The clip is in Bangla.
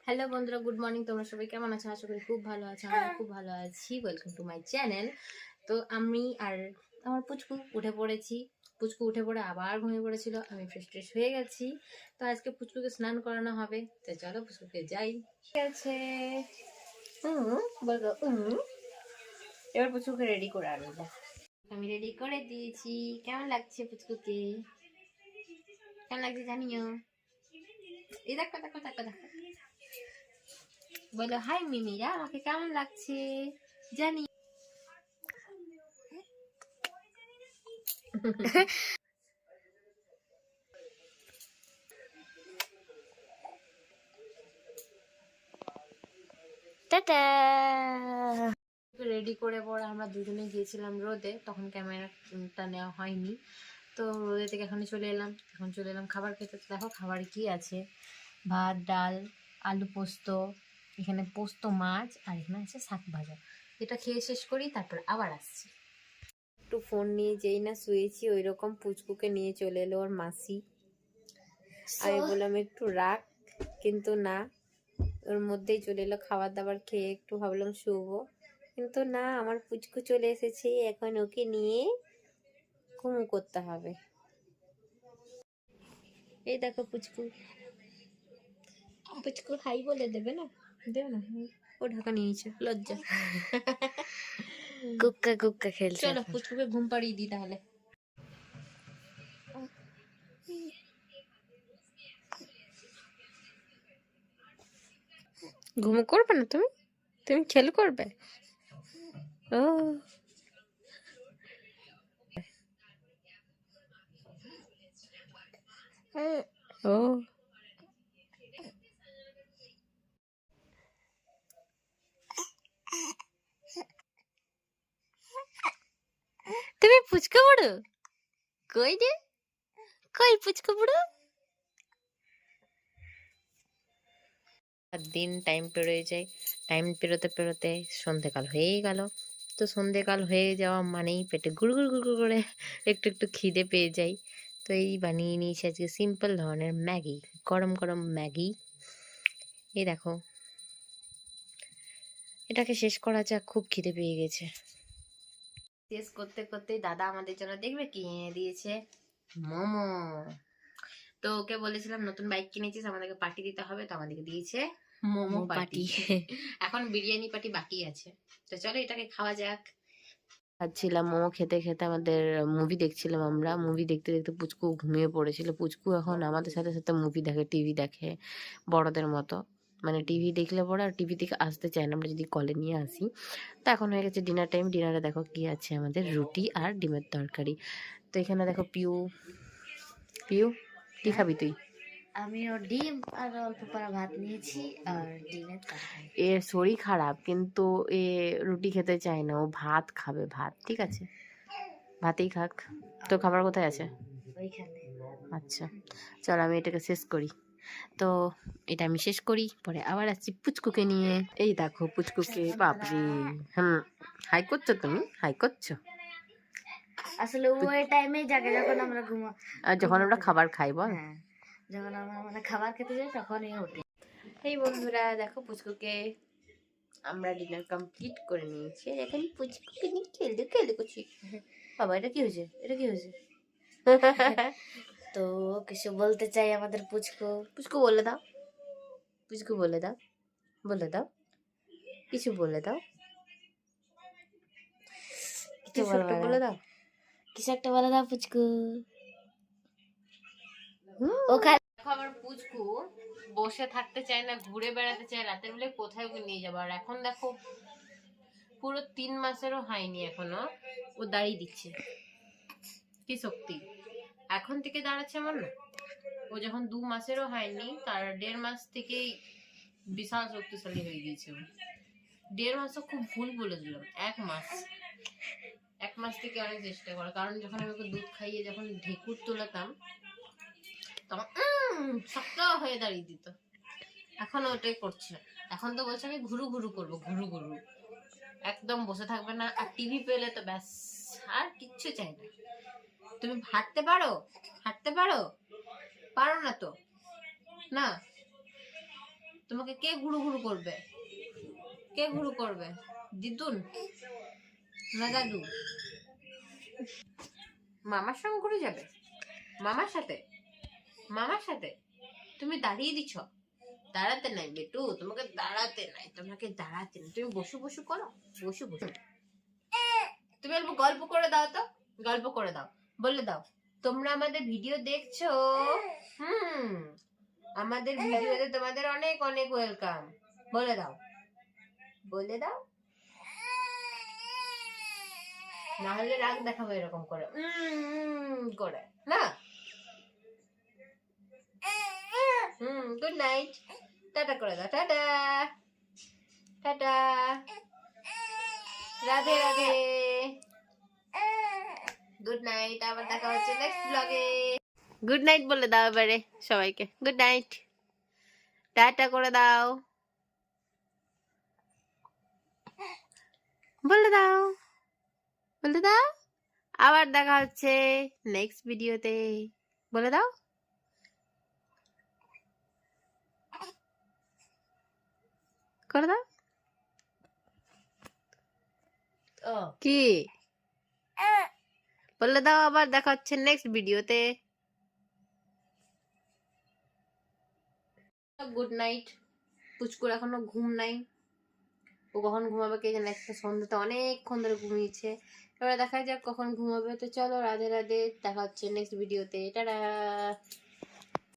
হ্যালো বন্ধুরা, গুড মর্নিং। তোমরা সবাই কেমন আছো? আশা করি খুব ভালো আছো। আমি খুব ভালো আছি। Welcome to my channel. তো আমি আর আমার পুচকু উঠে পড়েছি। পুচকু উঠে পড়ে আবার ঘুমিয়ে পড়েছিল। আমি ফ্রেশ হয়ে গেছি। তো আজকে পুচকুকে স্নান করানো হবে। তো চলো পুচকুকে যাই। ঠিক আছে, বলবো এবার পুচকুকে রেডি করে আনবো। আমি রেডি করে দিয়েছি। কেমন লাগছে পুচকুকে? কেমন লাগছে জানিও। এই দেখো দেখো দেখো দেখো, বলো হাই মিমিরা, আমাকে কেমন লাগছে জানি। টাটা। রেডি করে পরে আমরা দুজনে গিয়েছিলাম রোদে, তখন ক্যামেরাটা নেওয়া হয়নি। তো রোদে থেকে এখন চলে এলাম খাবার খেতে। দেখো খাবার কি আছে, ভাত, ডাল, আলু পোস্ত, এখানে পোস্ত মাছ, আর এখানে আছে শাক ভাজা। এটা খেয়ে শেষ করি, তারপর আবার আসছি। একটু ফোন নিয়ে যেই না শুয়েছি, ওই রকম পুচকুকে নিয়ে চলে এলো ওর মাসি। আমি বললাম একটু রাখ, কিন্তু না, ওর মধ্যেই চলে এলো। খাবার দাবার খেয়ে একটু ভাবলাম শুবো, কিন্তু না, আমার পুচকু চলে এসেছে। এখন ওকে নিয়ে ঘুমু করতে হবে। এই দেখো পুচকু, পুচকু হাই বলে দেবে না? দেবে না, ও ঢাকা নিয়েছে, লজ্জা। কুক্কা কুক্কা খেলছে। চলো পুচকুকে ঘুম পাড়িয়ে দিই তাহলে। ঘুমো করবে না তুমি? তুমি খেল করবে? ও ও তুমি পুচকা বুড়ো? কই রে, কই পুচকা বুড়ো? দিন টাইম পেরোয় যায়, টাইম পেরোতে পেরোতে সন্ধেকাল হয়েই গেল। তো সন্ধেকাল হয়ে যাওয়া মানেই পেটে গুড়গুড় গুড়গুড় করে একটু একটু খিদে পেয়ে যায়। তো এই বানিয়ে নিয়েছি আজকে সিম্পল ধরনের ম্যাগি, গরম গরম ম্যাগি। এই দেখো, এটাকে শেষ করা যাক, খুব খিদে পেয়ে গেছে। শেষ করতে করতে দাদা আমাদের জন্য দেখবে কি এনে দিয়েছে, মোমো। তো ওকে বলেছিলাম নতুন বাইক কিনেছিস, আমাদেরকে পার্টি দিতে হবে, তো আমাদেরকে দিয়েছে মোমো পার্টি। এখন বিরিয়ানি পার্টি বাকি আছে। তো চলো এটাকে খাওয়া যাক। খাচ্ছিলাম মোমো খেতে খেতে, আমাদের মুভি দেখছিলাম। আমরা মুভি দেখতে দেখতে পুচকু ঘুমিয়ে পড়েছিল। পুচকু এখন আমাদের সাথে সাথে মুভি দেখে, টিভি দেখে বড়দের মতো। মানে টিভি দেখলে পরে আর টিভি থেকে আসতে চায় না, আমরা যদি কলে নিয়ে আসি। তো এখন হয়ে গেছে ডিনার টাইম। ডিনারে দেখো কি আছে আমাদের, রুটি আর ডিমের তরকারি। তো এখানে দেখো পিউ, পিউ কি খাবি তুই? আমিও ডিম আর অল্প পারা ভাত নিয়েছি আর ডিমের তরকারি। এর শরীর খারাপ, কিন্তু এ রুটি খেতে চায় না, ও ভাত খাবে, ভাত। ঠিক আছে, ভাতেই খাক। তো খাবার কোথায় আছে? ওইখানে আচ্ছা, চল আমি এটাকে শেষ করি। তো এটা আমি শেষ করি, পরে আবার আসছি পুচকুকে নিয়ে। এই দেখো পুচকুকে, বাপরে। হাই করছো তুমি, হাই করছো। আসলে ওই টাইমেই জাগে যখন আমরা আর যখন আমরা খাবার খাই, বল। হ্যাঁ, যখন আমরা মানে খাবার খেতে যাই তখনই ওঠে। এই বন্ধুরা দেখো পুচকুকে আমরা ডিনার কমপ্লিট করে নিয়েছি। এখন পুচকুকে নিয়ে খেলতে করছি। বাবা এটা কি হয়েছে, এটা কি হয়েছে? তো কিছু বলতে চাই আমাদের পুচকু। পুচকু বলে দাও, পুচকু বলে দাও, বলে দাও, কিছু বলে দাও, কিছু কিছু একটা বলবে না, বলে দাও। কিছু একটা বলে দাও পুচকু। ওখানে দেখো আমার পুচকু বসে থাকতে চায় না, ঘুরে বেড়াতে চায়। রাতের বেলায় কোথায় ওকে নিয়ে যাবো? আর এখন দেখো পুরো 3 মাসেরও হয়নি এখনো, ও দাঁড়িয়ে দিচ্ছে। কি শক্তি! এখন থেকে দাঁড়াচ্ছে এমন না, ও যখন 2 মাসেরও হয়নি তার 1.5 মাস থেকেই বিশাল শক্তিশালী হয়ে গিয়েছে। 1.5 মাসও খুব ভুল বলে দিলাম, 1 মাস। 1 মাস থেকে অনেক চেষ্টা করে, কারণ যখন আমি ওকে দুধ খাইয়ে যখন ঢেকুর তোলাতাম তখন শক্ত হয়ে দাঁড়িয়ে দিত। এখন ওটাই করছে। এখন তো বলছে আমি ঘুরু ঘুরু করবো, ঘুরু ঘুরু, একদম বসে থাকবে না। আর টিভি পেলে তো ব্যাস, আর কিচ্ছু চাই না। তুমি হাঁটতে পারো, হাঁটতে পারো, পারো না তো না, তোমাকে কে ঘুরু ঘুরু করবে? কে ঘুরু করবে? দিদুন না দাদু? মামার সঙ্গে ঘুরে যাবে? মামার সাথে? মামার সাথে? তুমি দাঁড়িয়ে দিছ? দাঁড়াতে নাই বেটু, তোমাকে দাঁড়াতে নাই, তোমাকে দাঁড়াতে নাই। তুমি বসু বসু করো, বসু বসু। তুমি অল্প গল্প করে দাও তো, গল্প করে দাও, বলে দাও তোমরা আমাদের ভিডিও দেখছো, আমাদের ভিডিওতে তোমাদের অনেক অনেক ওয়েলকাম, বলে দাও, বলে দাও। না হলে রাগ দেখাবো এরকম করে করে না। গুড নাইট, টাটা করে দাও, tata tata, Radhe Radhe, good night. আবার দেখা হচ্ছে নেক্সট ব্লগে। গুড নাইট বলে দাও এবারে সবাইকে, গুড নাইট, টাটা করে দাও, বলে দাও, বলে দাও। আবার দেখা হচ্ছে নেক্সট ভিডিওতে, বলে দাও। করে দাও। কি বলে দাও? আবার দেখা হচ্ছে নেক্সট ভিডিওতে। Good night. পুচকুর এখনো ঘুম নাই, ও কখন ঘুমাবে কে জানে, একটা সন্ধ্যাতে অনেকক্ষণ ধরে ঘুমিয়েছে। এবার দেখা যাক কখন ঘুমাবে। তো চলো রাধে রাধে, দেখা হচ্ছে নেক্সট ভিডিওতে, টাটা।